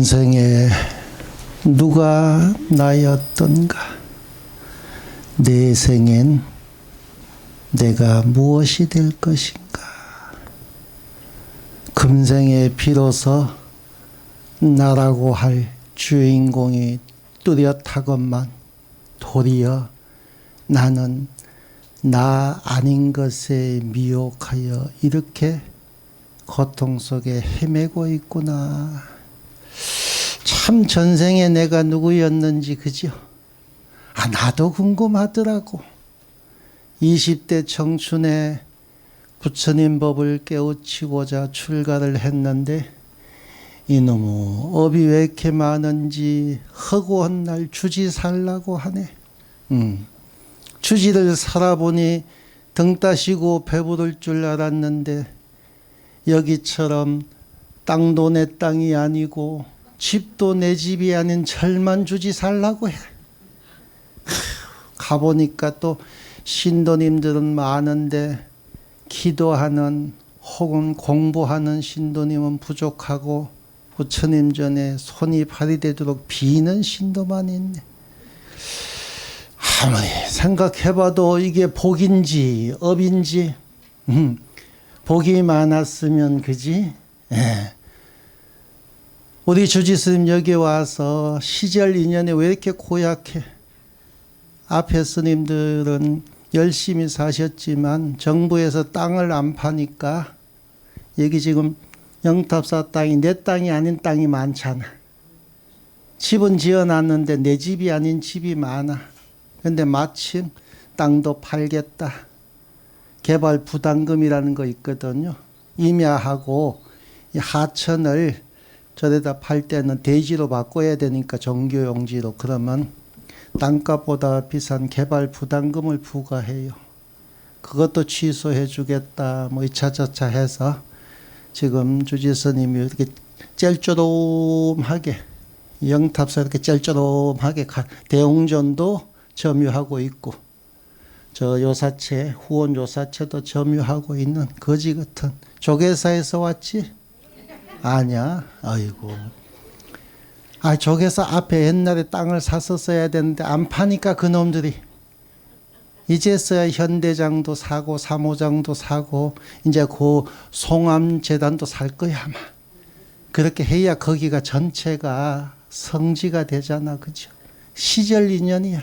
전생에 누가 나였던가? 내 생엔 내가 무엇이 될 것인가? 금생에 비로소 나라고 할 주인공이 뚜렷하건만 도리어 나는 나 아닌 것에 미혹하여 이렇게 고통 속에 헤매고 있구나. 참 전생에 내가 누구였는지 그죠? 나도 궁금하더라고. 20대 청춘에 부처님 법을 깨우치고자 출가를 했는데 이놈의 업이 왜 이렇게 많은지 허구한 날 주지 살라고 하네. 주지를 살아보니 등 따시고 배부를 줄 알았는데 여기처럼 땅도 내 땅이 아니고 집도 내 집이 아닌 절만 주지 살라고 해. 가보니까 또 신도님들은 많은데 기도하는 혹은 공부하는 신도님은 부족하고 부처님 전에 손이 발이 되도록 비는 신도만 있네. 아무리 생각해봐도 이게 복인지 업인지 복이 많았으면 그지? 예. 우리 주지스님 여기 와서 시절 인연이 왜 이렇게 고약해? 앞에 스님들은 열심히 사셨지만 정부에서 땅을 안 파니까 여기 지금 영탑사 땅이 내 땅이 아닌 땅이 많잖아. 집은 지어놨는데 내 집이 아닌 집이 많아. 근데 마침 땅도 팔겠다. 개발 부담금이라는 거 있거든요. 임야하고 이 하천을 저래다 팔 때는 대지로 바꿔야 되니까 정교용지로. 그러면 땅값보다 비싼 개발 부담금을 부과해요. 그것도 취소해 주겠다. 뭐 이차저차 해서 지금 주지스님이 이렇게 짤조름하게 영탑사 이렇게 짤조름하게 대웅전도 점유하고 있고 저 요사체 후원 요사체도 점유하고 있는 거지 같은 조계사에서 왔지? 아니야. 아이고. 조계사 앞에 옛날에 땅을 샀었어야 되는데 안 파니까 그놈들이 이제서야 현대장도 사고 사모장도 사고 이제 그 송암재단도 살 거야 아마. 그렇게 해야 거기가 전체가 성지가 되잖아. 그죠? 시절 인연이야.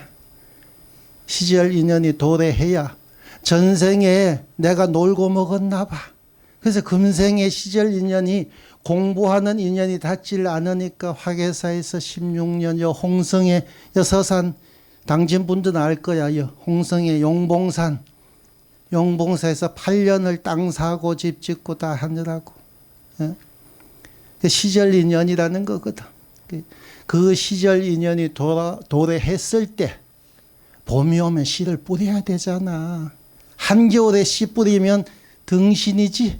시절 인연이 도래해야 전생에 내가 놀고 먹었나 봐. 그래서 금생의 시절 인연이 공부하는 인연이 닿질 않으니까 화계사에서 16년 여 홍성의 여서산 당신분들은 알 거야. 홍성의 용봉산 용봉사에서 8년을 땅 사고 집 짓고 다 하느라고. 시절 인연이라는 거거든. 그 시절 인연이 도래했을 때 봄이 오면 씨를 뿌려야 되잖아. 한겨울에 씨 뿌리면 등신이지.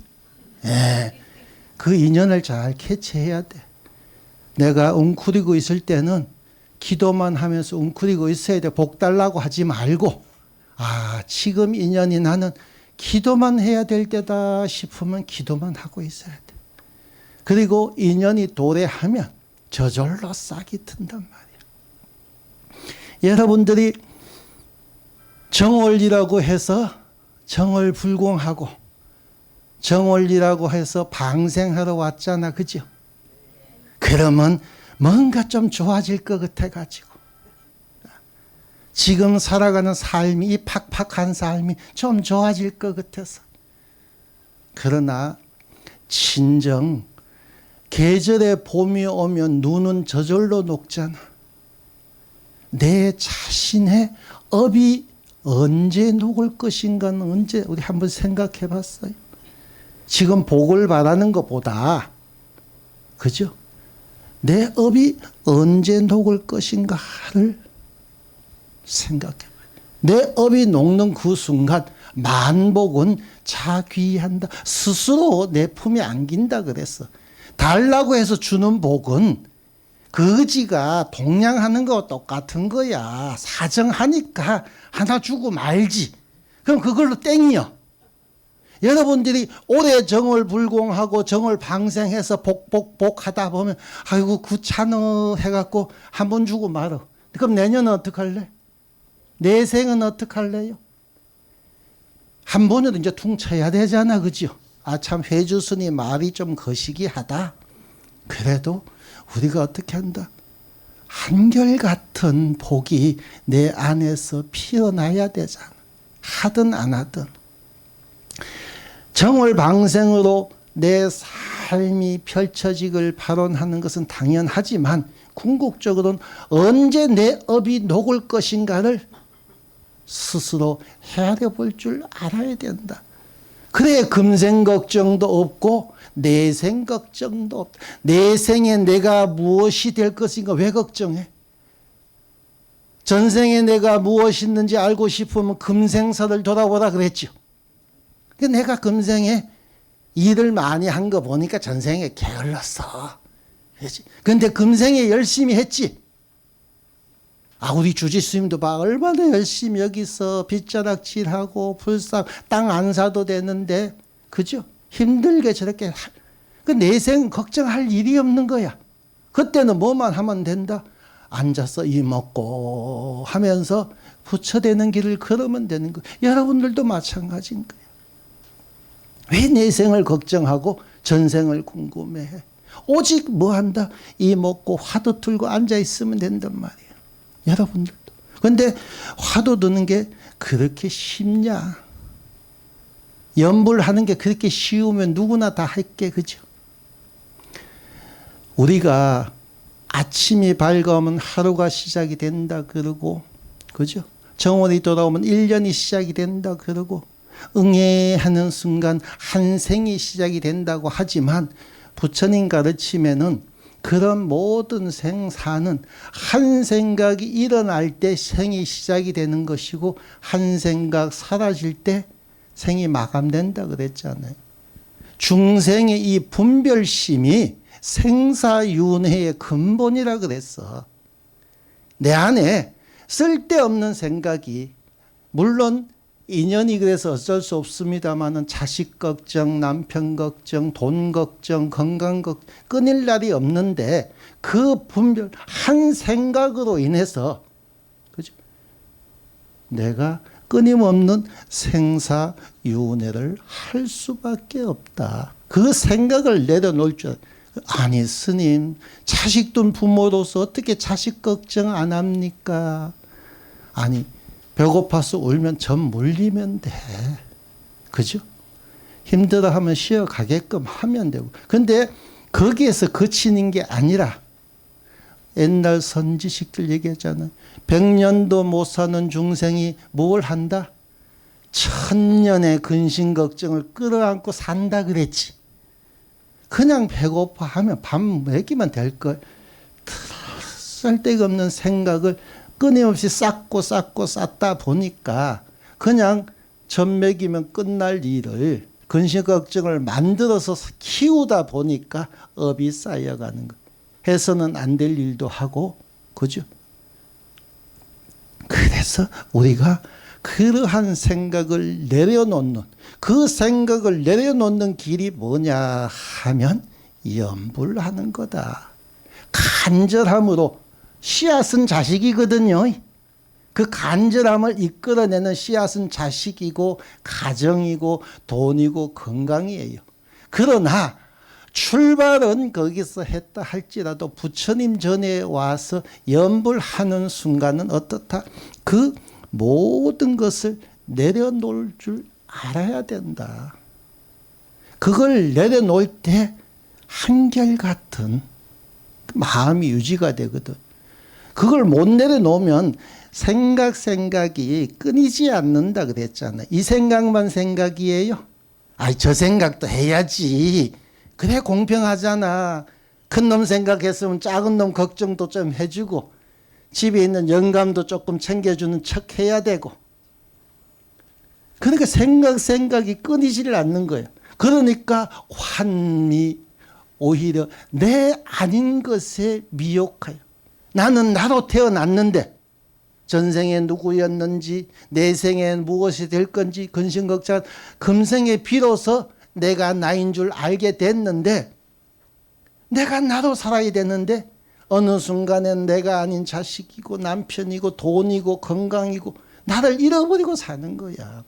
그 인연을 잘 캐치해야 돼. 내가 웅크리고 있을 때는 기도만 하면서 웅크리고 있어야 돼. 복 달라고 하지 말고 지금 인연이 나는 기도만 해야 될 때다 싶으면 기도만 하고 있어야 돼. 그리고 인연이 도래하면 저절로 싹이 튼단 말이야. 여러분들이 정월이라고 해서 정월불공하고 정월이라고 해서 방생하러 왔잖아. 그죠? 그러면 뭔가 좀 좋아질 것 같아가지고 지금 살아가는 삶이 이 팍팍한 삶이 좀 좋아질 것 같아서. 그러나 진정 계절에 봄이 오면 눈은 저절로 녹잖아. 내 자신의 업이 언제 녹을 것인가는 언제 우리 한번 생각해 봤어요? 지금 복을 바라는 것보다 그죠? 내 업이 언제 녹을 것인가를 생각해 봐요. 내 업이 녹는 그 순간 만복은 자귀한다. 스스로 내 품에 안긴다 그랬어. 달라고 해서 주는 복은 거지가 동냥하는 거와 똑같은 거야. 사정하니까 하나 주고 말지. 그럼 그걸로 땡이요. 여러분들이 오래 정월 불공하고 정월 방생해서 복하다 보면 아이고 귀찮어 해갖고 한 번 주고 말어. 그럼 내년은 어떡할래? 내 생은 어떡할래요? 한 번은 이제 퉁쳐야 되잖아, 그죠? 아, 참 회주스님 말이 좀 거시기하다. 그래도 우리가 어떻게 한다? 한결같은 복이 내 안에서 피어나야 되잖아. 하든 안 하든. 정월 방생으로 내 삶이 펼쳐지길 발언하는 것은 당연하지만 궁극적으로는 언제 내 업이 녹을 것인가를 스스로 헤아려 볼 줄 알아야 된다. 그래 금생 걱정도 없고 내생 걱정도 없다. 내생에 내가 무엇이 될 것인가 왜 걱정해? 전생에 내가 무엇이있는지 알고 싶으면 금생사를 돌아보라 그랬죠. 내가 금생에 일을 많이 한 거 보니까 전생에 게을렀어. 그런데 금생에 열심히 했지. 아, 우리 주지스님도 봐. 얼마나 열심히 여기서 빗자락질하고 불상 땅 안 사도 되는데, 그죠? 힘들게 저렇게. 그 내생 걱정할 일이 없는 거야. 그때는 뭐만 하면 된다? 앉아서 이 먹고 하면서 부처되는 길을 걸으면 되는 거야. 여러분들도 마찬가지인 거야. 왜 내생을 걱정하고 전생을 궁금해해? 오직 뭐 한다? 이 먹고 화두 틀고 앉아 있으면 된단 말이야. 여러분들도. 그런데 화두 드는 게 그렇게 쉽냐? 염불하는 게 그렇게 쉬우면 누구나 다 할게, 그죠? 우리가 아침이 밝으면 하루가 시작이 된다 그러고, 그죠? 정월이 돌아오면 1년이 시작이 된다 그러고, 응애하는 순간 한 생이 시작이 된다고 하지만 부처님 가르침에는 그런 모든 생사는 한 생각이 일어날 때 생이 시작이 되는 것이고 한 생각 사라질 때 생이 마감된다 그랬잖아요. 중생의 이 분별심이 생사윤회의 근본이라 그랬어. 내 안에 쓸데없는 생각이 물론 인연이 그래서 어쩔 수 없습니다만은 자식 걱정, 남편 걱정, 돈 걱정, 건강 걱정 끊일 날이 없는데 그 분별 한 생각으로 인해서 그죠? 내가 끊임없는 생사윤회를 할 수밖에 없다. 그 생각을 내려놓을 줄 아니 스님 자식 둔 부모로서 어떻게 자식 걱정 안 합니까? 아니 배고파서 울면 전 물리면 돼. 그죠? 힘들어하면 쉬어가게끔 하면 되고. 근데 거기에서 그치는 게 아니라 옛날 선지식들 얘기했잖아요. 100년도 못 사는 중생이 뭘 한다? 1000년의 근심 걱정을 끌어안고 산다 그랬지. 그냥 배고파하면 밥 먹이면 될걸. 쓸데가 없는 생각을 끊임없이 쌓고 쌓다 보니까 그냥 전 먹이면 끝날 일을 근심 걱정을 만들어서 키우다 보니까 업이 쌓여가는 거. 해서는 안 될 일도 하고, 그죠? 그래서 우리가 그러한 생각을 내려놓는, 그 생각을 내려놓는 길이 뭐냐 하면 염불하는 거다. 간절함으로 씨앗은 자식이거든요. 그 간절함을 이끌어내는 씨앗은 자식이고 가정이고 돈이고 건강이에요. 그러나 출발은 거기서 했다 할지라도 부처님 전에 와서 염불하는 순간은 어떻다? 그 모든 것을 내려놓을 줄 알아야 된다. 그걸 내려놓을 때 한결같은 마음이 유지가 되거든. 그걸 못 내려놓으면 생각이 끊이지 않는다 그랬잖아. 이 생각만 생각이에요? 아이, 저 생각도 해야지. 그래 공평하잖아. 큰 놈 생각했으면 작은 놈 걱정도 좀 해주고 집에 있는 영감도 조금 챙겨주는 척 해야 되고. 그러니까 생각이 끊이지를 않는 거예요. 그러니까 환미, 오히려 내 아닌 것에 미혹하여. 나는 나로 태어났는데 전생에 누구였는지, 내생에 무엇이 될 건지 근심걱정. 금생에 비로소 내가 나인 줄 알게 됐는데, 내가 나로 살아야 되는데 어느 순간엔 내가 아닌 자식이고 남편이고 돈이고 건강이고 나를 잃어버리고 사는 거야.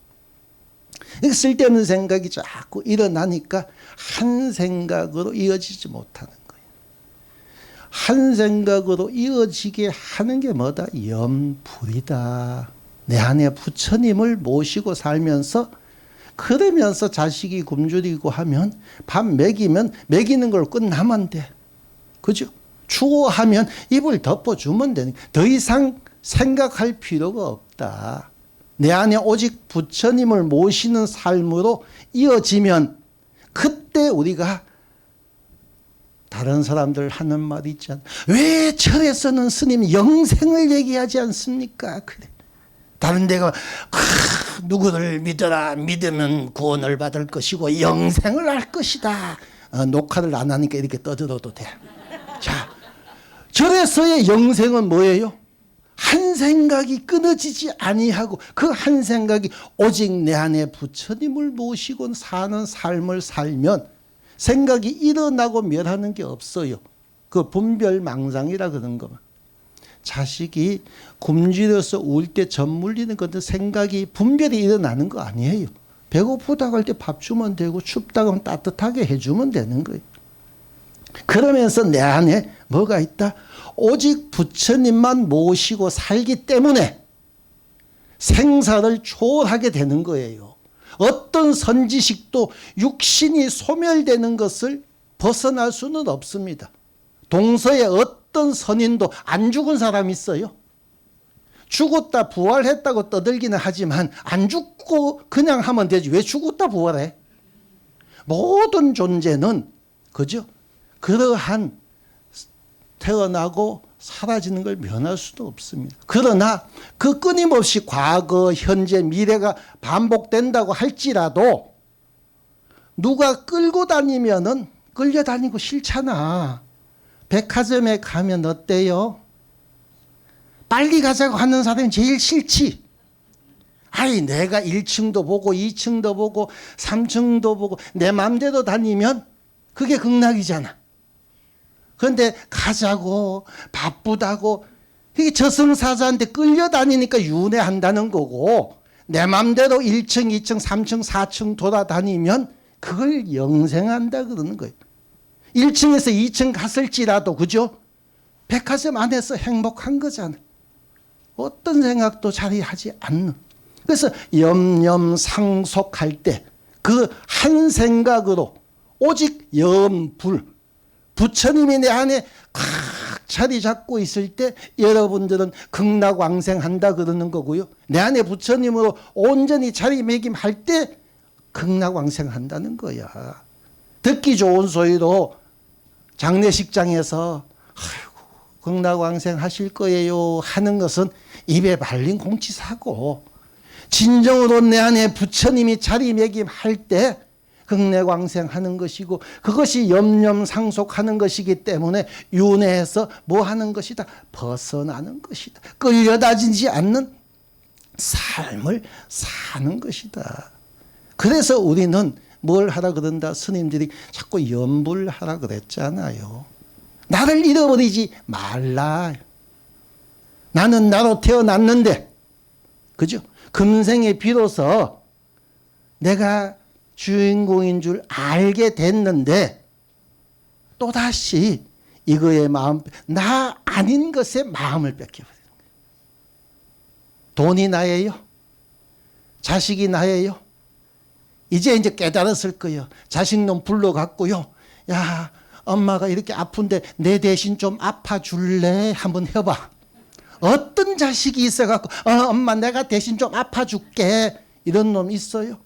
쓸데없는 생각이 자꾸 일어나니까 한 생각으로 이어지지 못하는 거예요. 한 생각으로 이어지게 하는 게 뭐다? 염불이다. 내 안에 부처님을 모시고 살면서, 그러면서 자식이 굶주리고 하면 밥 먹이면 먹이는 걸 끝나면 돼. 그죠? 추워하면 입을 덮어주면 되는, 더 이상 생각할 필요가 없다. 내 안에 오직 부처님을 모시는 삶으로 이어지면, 그때 우리가 다른 사람들 하는 말이 있잖아. 왜 절에서는 스님 영생을 얘기하지 않습니까? 그래. 다른 데가 누구를 믿어라, 믿으면 구원을 받을 것이고 영생을 할 것이다. 녹화를 안 하니까 이렇게 떠들어도 돼. 자, 절에서의 영생은 뭐예요? 한 생각이 끊어지지 아니하고 그 한 생각이 오직 내 안에 부처님을 모시고 사는 삶을 살면 생각이 일어나고 멸하는 게 없어요. 그 분별망상이라 그런 거만. 자식이 굶주려서 울 때 젖물리는 것은 생각이 분별이 일어나는 거 아니에요. 배고프다고 할 때 밥 주면 되고 춥다고 하면 따뜻하게 해주면 되는 거예요. 그러면서 내 안에 뭐가 있다? 오직 부처님만 모시고 살기 때문에 생사를 초월하게 되는 거예요. 어떤 선지식도 육신이 소멸되는 것을 벗어날 수는 없습니다. 동서에 어떤 선인도 안 죽은 사람이 있어요? 죽었다 부활했다고 떠들기는 하지만 안 죽고 그냥 하면 되지 왜 죽었다 부활해? 모든 존재는, 그죠? 그러한 태어나고 사라지는 걸 면할 수도 없습니다. 그러나 그 끊임없이 과거, 현재, 미래가 반복된다고 할지라도 누가 끌고 다니면은 끌려다니고 싫잖아. 백화점에 가면 어때요? 빨리 가자고 하는 사람이 제일 싫지. 아이, 내가 1층도 보고 2층도 보고 3층도 보고 내 맘대로 다니면 그게 극락이잖아. 그런데 가자고 바쁘다고 이게 저승사자한테 끌려다니니까 윤회한다는 거고, 내 맘대로 1층, 2층, 3층, 4층 돌아다니면 그걸 영생한다 그러는 거예요. 1층에서 2층 갔을지라도, 그죠? 백화점 안에서 행복한 거잖아. 어떤 생각도 자리하지 않는. 그래서 염염상속할 때 그 한 생각으로 오직 염불, 부처님이 내 안에 꽉 자리 잡고 있을 때 여러분들은 극락왕생한다 그러는 거고요. 내 안에 부처님으로 온전히 자리매김할 때 극락왕생한다는 거야. 듣기 좋은 소리로 장례식장에서 아이고 극락왕생하실 거예요 하는 것은 입에 발린 공치사고, 진정으로 내 안에 부처님이 자리매김할 때 극락왕생하는 것이고, 그것이 염염상속하는 것이기 때문에 윤회에서 뭐 하는 것이다? 벗어나는 것이다. 끌려다니지 않는 삶을 사는 것이다. 그래서 우리는 뭘 하라 그런다? 스님들이 자꾸 염불하라 그랬잖아요. 나를 잃어버리지 말라. 나는 나로 태어났는데, 그죠? 금생에 비로소 내가 주인공인 줄 알게 됐는데 또다시 이거의 마음, 나 아닌 것에 마음을 뺏겨버리는 거예요. 돈이 나예요? 자식이 나예요? 이제 깨달았을 거예요. 자식놈 불러갖고요. 야, 엄마가 이렇게 아픈데 내 대신 좀 아파줄래? 한번 해봐. 어떤 자식이 있어갖고 엄마 내가 대신 좀 아파줄게. 이런 놈 있어요?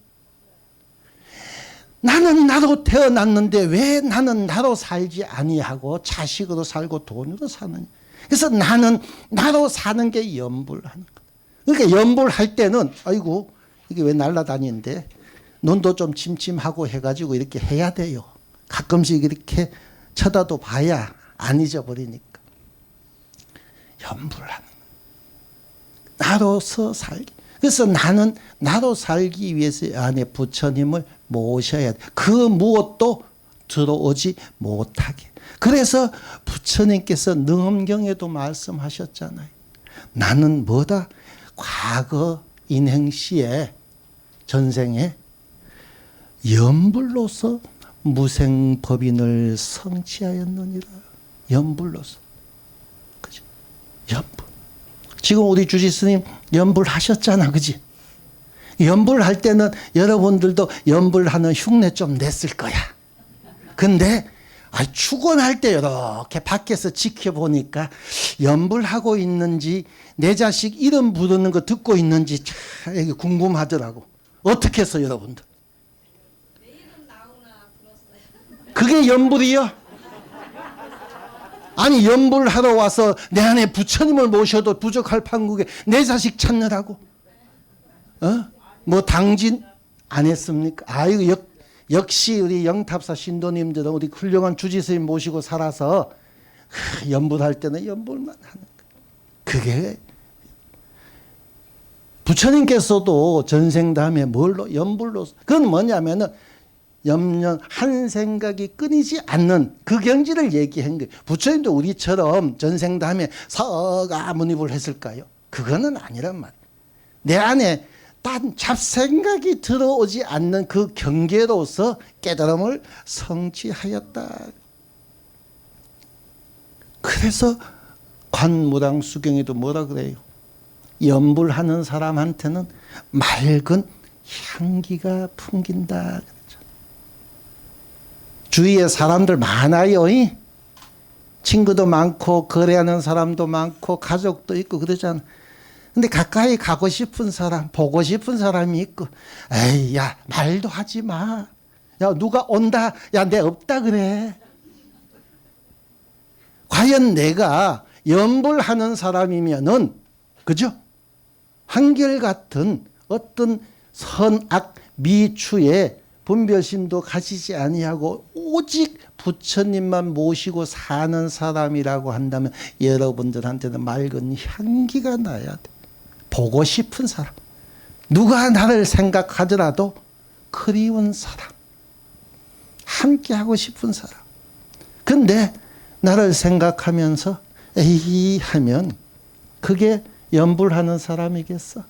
나는 나로 태어났는데 왜 나는 나로 살지 아니하고 자식으로 살고 돈으로 사느냐. 그래서 나는 나로 사는 게 염불하는 거다. 그러니까 염불할 때는 아이고 이게 왜 날아다니는데 눈도 좀 침침하고 해가지고 이렇게 해야 돼요. 가끔씩 이렇게 쳐다도 봐야 안 잊어버리니까. 염불하는 나로서 살기. 그래서 나는 나로 살기 위해서 안에 부처님을 모셔야 돼. 그 무엇도 들어오지 못하게. 그래서 부처님께서 능엄경에도 말씀하셨잖아요. 나는 뭐다? 과거 인행시에 전생에 연불로서 무생법인을 성취하였느니라. 연불로서. 그죠? 연불. 지금 우리 주지스님 연불하셨잖아. 그지? 연불할 때는 여러분들도 연불하는 흉내 좀 냈을 거야. 근데 축원할 때 이렇게 밖에서 지켜보니까 연불하고 있는지 내 자식 이름 부르는 거 듣고 있는지 참 이게 궁금하더라고. 어떻게 해서 여러분들? 내 이름 나오나 불었어요. 그게 연불이요? 아니 연불하러 와서 내 안에 부처님을 모셔도 부족할 판국에 내 자식 찾느라고? 뭐 당진 안 했습니까? 아이고 역시 우리 영탑사 신도님들은 우리 훌륭한 주지스님 모시고 살아서 연불할 때는 연불만 하는 거예요. 그게 부처님께서도 전생 다음에 뭘로? 연불로. 그건 뭐냐면은 염려 한 생각이 끊이지 않는 그 경지를 얘기한 거예요. 부처님도 우리처럼 전생 다음에 서가모니불 했을까요? 그거는 아니란 말이에요. 내 안에 딴 잡생각이 들어오지 않는 그 경계로서 깨달음을 성취하였다. 그래서 관무량수경에도 뭐라 그래요? 연불하는 사람한테는 맑은 향기가 풍긴다. 그렇죠. 주위에 사람들 많아요. 친구도 많고 거래하는 사람도 많고 가족도 있고 그러잖아. 근데 가까이 가고 싶은 사람, 보고 싶은 사람이 있고, 에이, 야, 말도 하지 마. 야, 누가 온다. 야, 내 없다 그래. 과연 내가 연불하는 사람이면은, 그죠? 한결같은 어떤 선악 미추의 분별심도 가지지 아니하고 오직 부처님만 모시고 사는 사람이라고 한다면 여러분들한테는 맑은 향기가 나야 돼. 보고 싶은 사람, 누가 나를 생각하더라도 그리운 사람, 함께하고 싶은 사람. 근데 나를 생각하면서 에이 하면 그게 연불하는 사람이겠어?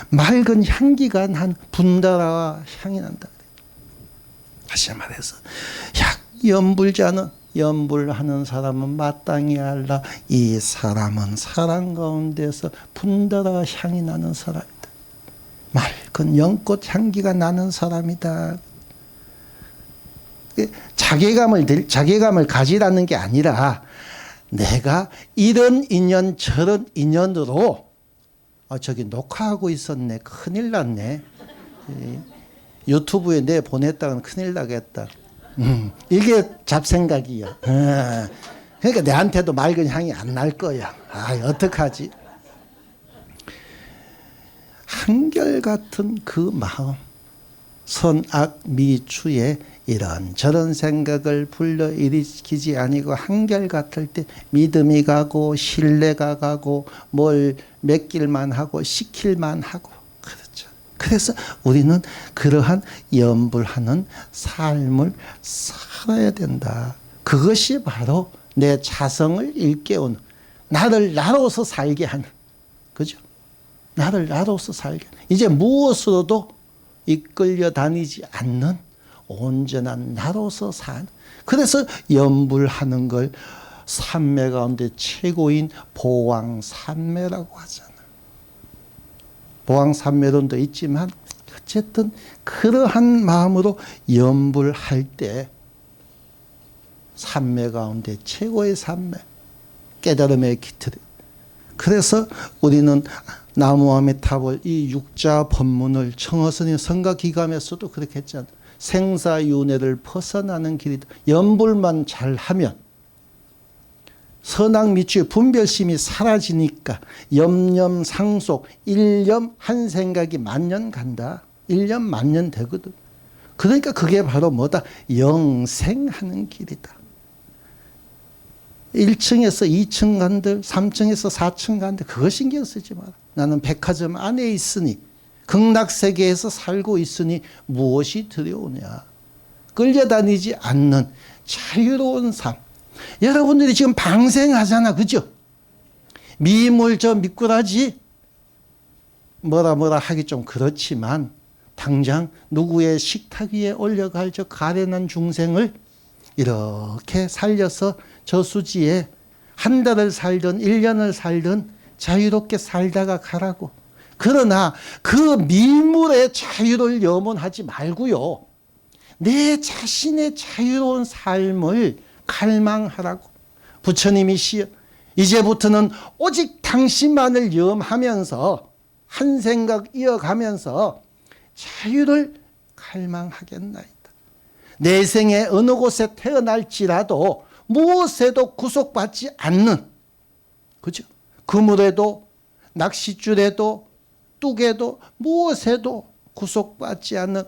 맑은 향기가 난 분다라와 향이 난다. 다시 말해서 연불자는 연불하는 사람은 마땅히 알라. 이 사람은 사랑 가운데서 분다라 향이 나는 사람이다. 맑은 연꽃 향기가 나는 사람이다. 자괴감을 가지라는 게 아니라 내가 이런 인연 저런 인연으로 저기 녹화하고 있었네. 큰일 났네. 유튜브에 내 보냈다가는 큰일 나겠다. 이게 잡생각이야. 그러니까 내한테도 맑은 향이 안 날 거야. 어떡하지? 한결같은 그 마음, 선악 미추에 이런저런 생각을 불러일으키지 아니고 한결같을 때 믿음이 가고 신뢰가 가고 뭘 맡길만 하고 시킬만 하고 그렇죠. 그래서 우리는 그러한 연불하는 삶을 살아야 된다. 그것이 바로 내 자성을 일깨우는, 나를 나로서 살게 하는, 그죠? 나를 나로서 살게 하는, 이제 무엇으로도 이끌려 다니지 않는 온전한 나로서 산. 그래서 연불하는 걸 삼매 가운데 최고인 보왕삼매라고 하잖아. 보왕삼매론도 있지만 어쨌든 그러한 마음으로 연불할 때 삼매 가운데 최고의 삼매, 깨달음의 기틀이. 그래서 우리는 나무아미타불 이 육자 법문을 청어스님 성가기감에서도 그렇게 했잖아. 생사윤회를 벗어나는 길이다. 연불만 잘하면 선악미추의 분별심이 사라지니까 염념상속, 일념 한 생각이 만년 간다. 1년 만년 되거든. 그러니까 그게 바로 뭐다? 영생하는 길이다. 1층에서 2층 간들, 3층에서 4층 간들 그거 신경 쓰지 마라. 나는 백화점 안에 있으니 극락세계에서 살고 있으니 무엇이 두려우냐. 끌려다니지 않는 자유로운 삶. 여러분들이 지금 방생하잖아. 그죠? 미물 저 미꾸라지 뭐라 하기 좀 그렇지만 당장 누구의 식탁 위에 올려갈 저 가련한 중생을 이렇게 살려서 저수지에 한 달을 살든 1년을 살든 자유롭게 살다가 가라고. 그러나 그 미물의 자유를 염원하지 말고요. 내 자신의 자유로운 삶을 갈망하라고. 부처님이시여 이제부터는 오직 당신만을 염하면서 한 생각 이어가면서 자유를 갈망하겠나이다. 내 생에 어느 곳에 태어날지라도 무엇에도 구속받지 않는, 그죠? 그물에도 낚싯줄에도 뚝에도 무엇에도 구속받지 않는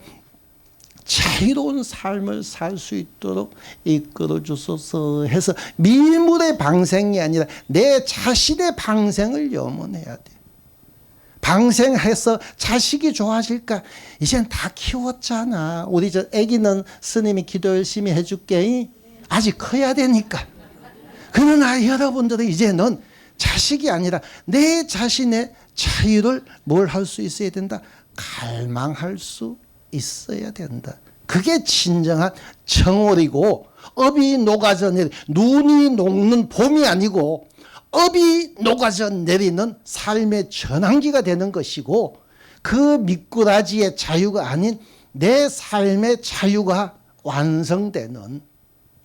자유로운 삶을 살 수 있도록 이끌어 주소서 해서 미물의 방생이 아니라 내 자신의 방생을 염원해야 돼. 방생해서 자식이 좋아질까? 이젠 다 키웠잖아. 우리 저 애기는 스님이 기도 열심히 해줄게. 아직 커야 되니까. 그러나 여러분들은 이제는 자식이 아니라 내 자신의 자유를 뭘 할 수 있어야 된다? 갈망할 수 있어야 된다. 그게 진정한 정월이고 업이 녹아져 내리 눈이 녹는 봄이 아니고 업이 녹아져 내리는 삶의 전환기가 되는 것이고 그 미꾸라지의 자유가 아닌 내 삶의 자유가 완성되는,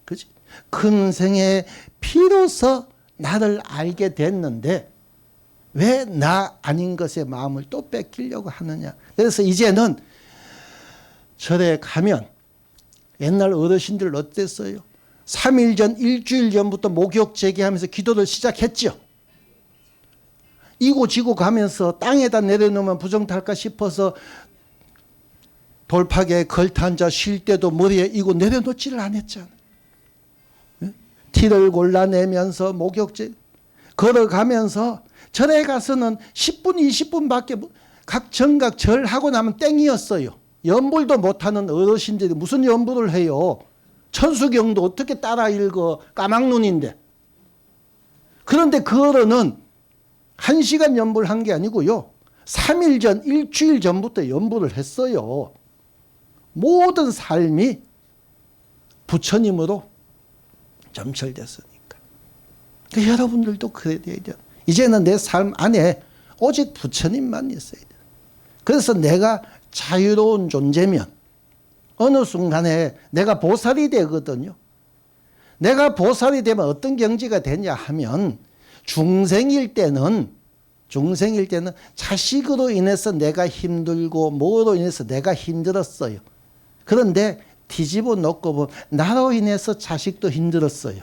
그치? 금생에 비로소 나를 알게 됐는데 왜 나 아닌 것에 마음을 또 뺏기려고 하느냐. 그래서 이제는 절에 가면 옛날 어르신들 어땠어요? 3일 전, 일주일 전부터 목욕 재개하면서 기도를 시작했죠. 이고지고 가면서 땅에다 내려놓으면 부정탈까 싶어서 돌팍에 걸터앉아 쉴 때도 머리에 이고 내려놓지를 않았잖아요. 티를 골라내면서 목욕제 걸어가면서 절에 가서는 10분 20분밖에 각 정각 절하고 나면 땡이었어요. 연불도 못하는 어르신들이 무슨 연불을 해요. 천수경도 어떻게 따라 읽어. 까막눈인데. 그런데 그 어른은 1시간 연불한 게 아니고요. 3일 전 일주일 전부터 연불을 했어요. 모든 삶이 부처님으로 점철됐으니까. 그러니까 여러분들도 그래야 돼요. 이제는 내 삶 안에 오직 부처님만 있어야 돼요. 그래서 내가 자유로운 존재면 어느 순간에 내가 보살이 되거든요. 내가 보살이 되면 어떤 경지가 되냐 하면 중생일 때는 자식으로 인해서 내가 힘들고 뭐로 인해서 내가 힘들었어요. 그런데 뒤집어 놓고 보면 나로 인해서 자식도 힘들었어요.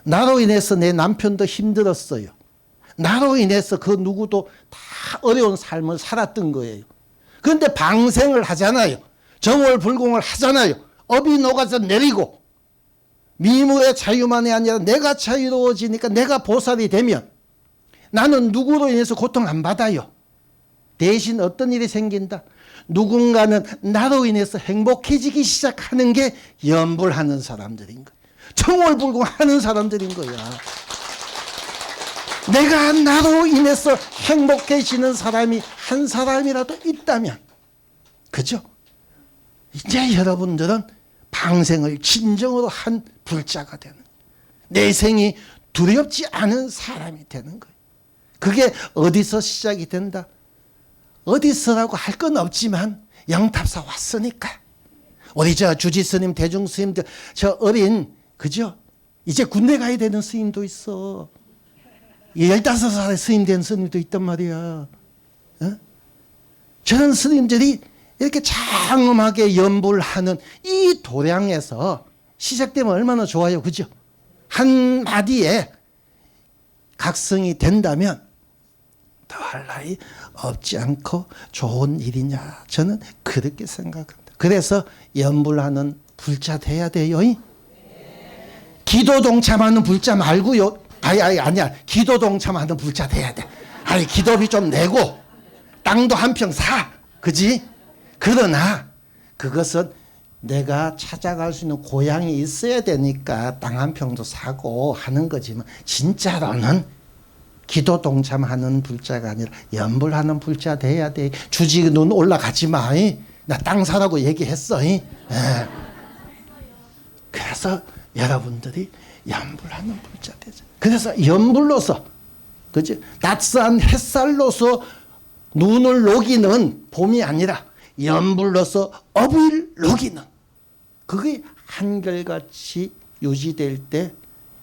나로 인해서 내 남편도 힘들었어요. 나로 인해서 그 누구도 다 어려운 삶을 살았던 거예요. 그런데 방생을 하잖아요. 정월불공을 하잖아요. 업이 녹아서 내리고 미물의 자유만이 아니라 내가 자유로워지니까 내가 보살이 되면 나는 누구로 인해서 고통 안 받아요. 대신 어떤 일이 생긴다? 누군가는 나로 인해서 행복해지기 시작하는 게 연불하는 사람들인 거야. 정월불공하는 사람들인 거야. 내가 나로 인해서 행복해지는 사람이 한 사람이라도 있다면, 그죠? 이제 여러분들은 방생을 진정으로 한 불자가 되는, 내 생이 두렵지 않은 사람이 되는 거예요. 그게 어디서 시작이 된다? 어디서라고 할 건 없지만 영탑사 왔으니까. 우리 저 주지스님, 대중스님들, 저 어린, 그죠? 이제 군대 가야 되는 스님도 있어. 15살에 스님 된 스님도 있단 말이야. 어? 저런 스님들이 이렇게 장엄하게 연불하는 이 도량에서 시작되면 얼마나 좋아요. 그죠? 한마디에 각성이 된다면 더할 나위 없지 않고 좋은 일이냐. 저는 그렇게 생각합니다. 그래서 연불하는 불자 돼야 돼요. 기도 동참하는 불자 말고요. 아니야. 기도 동참하는 불자 돼야 돼. 아니, 기도비 좀 내고 땅도 한 평 사. 그지? 그러나 그것은 내가 찾아갈 수 있는 고향이 있어야 되니까 땅 한 평도 사고 하는 거지만, 진짜로는 기도 동참하는 불자가 아니라 연불하는 불자 돼야 돼. 주지 눈 올라가지 마. 나 땅 사라고 얘기했어. 그래서 여러분들이 연불하는 불자 되죠. 그래서 연불로서, 그치? 따스한 햇살로서 눈을 녹이는 봄이 아니라 연불로서 업을 녹이는, 그게 한결같이 유지될 때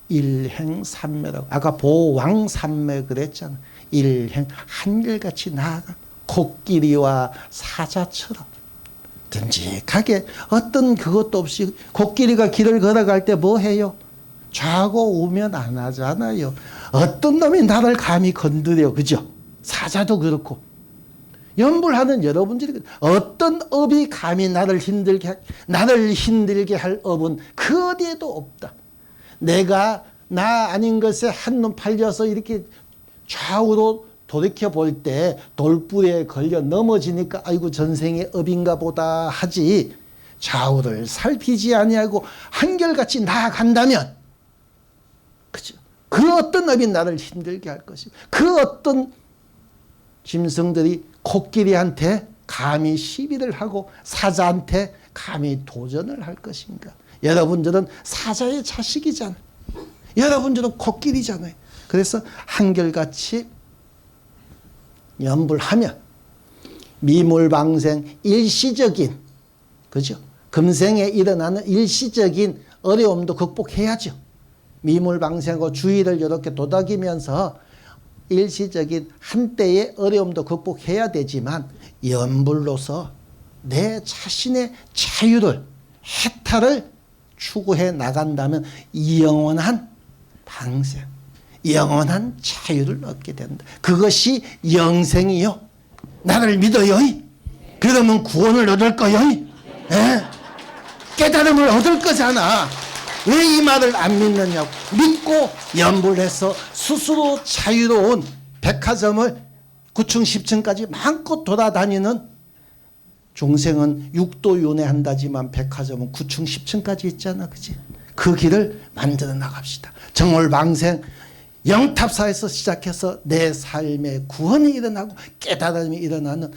일행삼매라고, 아까 보왕삼매 그랬잖아. 일행, 한결같이 나아가 코끼리와 사자처럼 듬직하게, 어떤 그것도 없이. 코끼리가 길을 걸어갈 때 뭐 해요? 좌고 우면 안 하잖아요. 어떤 놈이 나를 감히 건드려, 그죠? 사자도 그렇고. 연불하는 여러분들이, 어떤 업이 감히 나를 힘들게 할 업은 그 어디에도 없다. 내가 나 아닌 것에 한눈 팔려서 이렇게 좌우로 돌이켜 볼 때 돌부에 걸려 넘어지니까 아이고 전생의 업인가 보다 하지, 좌우를 살피지 아니하고 한결같이 나아간다면, 그죠? 그 어떤 업이 나를 힘들게 할 것이고, 그 어떤 짐승들이 코끼리한테 감히 시비를 하고 사자한테 감히 도전을 할 것인가. 여러분들은 사자의 자식이잖아요. 여러분들은 코끼리잖아요. 그래서 한결같이 연불하면 미물방생, 일시적인, 그죠? 금생에 일어나는 일시적인 어려움도 극복해야죠. 미물방생하고 주위를 이렇게 도닥이면서 일시적인 한때의 어려움도 극복해야 되지만, 연불로서 내 자신의 자유를, 해탈을 추구해 나간다면 영원한 방생, 영원한 자유를 얻게 된다. 그것이 영생이요. 나를 믿어요. 그러면 구원을 얻을 거요. 깨달음을 얻을 거잖아. 왜 이 말을 안 믿느냐고. 믿고 연불해서 스스로 자유로운 백화점을 9층 10층까지 마음껏 돌아다니는, 중생은 6도 윤회한다지만 백화점은 9층 10층까지 있잖아, 그치? 그 길을 만들어 나갑시다. 정월방생, 영탑사에서 시작해서 내 삶의 구원이 일어나고 깨달음이 일어나는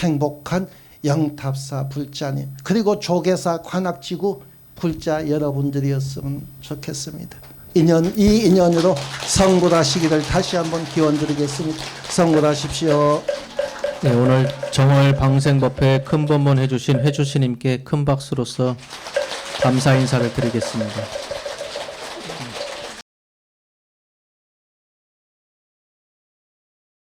행복한 영탑사 불자님, 그리고 조계사 관악지구 불자 여러분들이었으면 좋겠습니다. 이 인연으로 성불하시기를 다시 한번 기원드리겠습니다. 성불하십시오. 네, 오늘 정월 방생법회 큰 법문 해주신 회주스님께 큰 박수로서 감사 인사를 드리겠습니다.